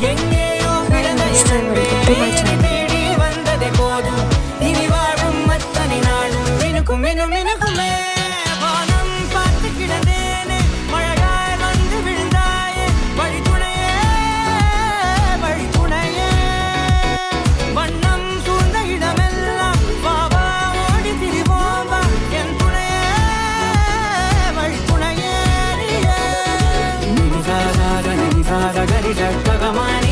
எங்கேயோ பிறந்த இளம்பே தேடி வந்ததே போதும் இனி வாழும் அத்தனை நாளும் மினுக்கும் மினும் மினுக்குமே வானம் பார்த்து கிடந்தேனே மழையாய் வந்து விழுந்தாயே வழித்துணையே வழித்துணையே வண்ணம் சூழ்ந்த இடமெல்லாம் பாவா ஓடி திரிவோம் வா என் துணையே வழித்துணையே நிசாக கரி சக்ககமானி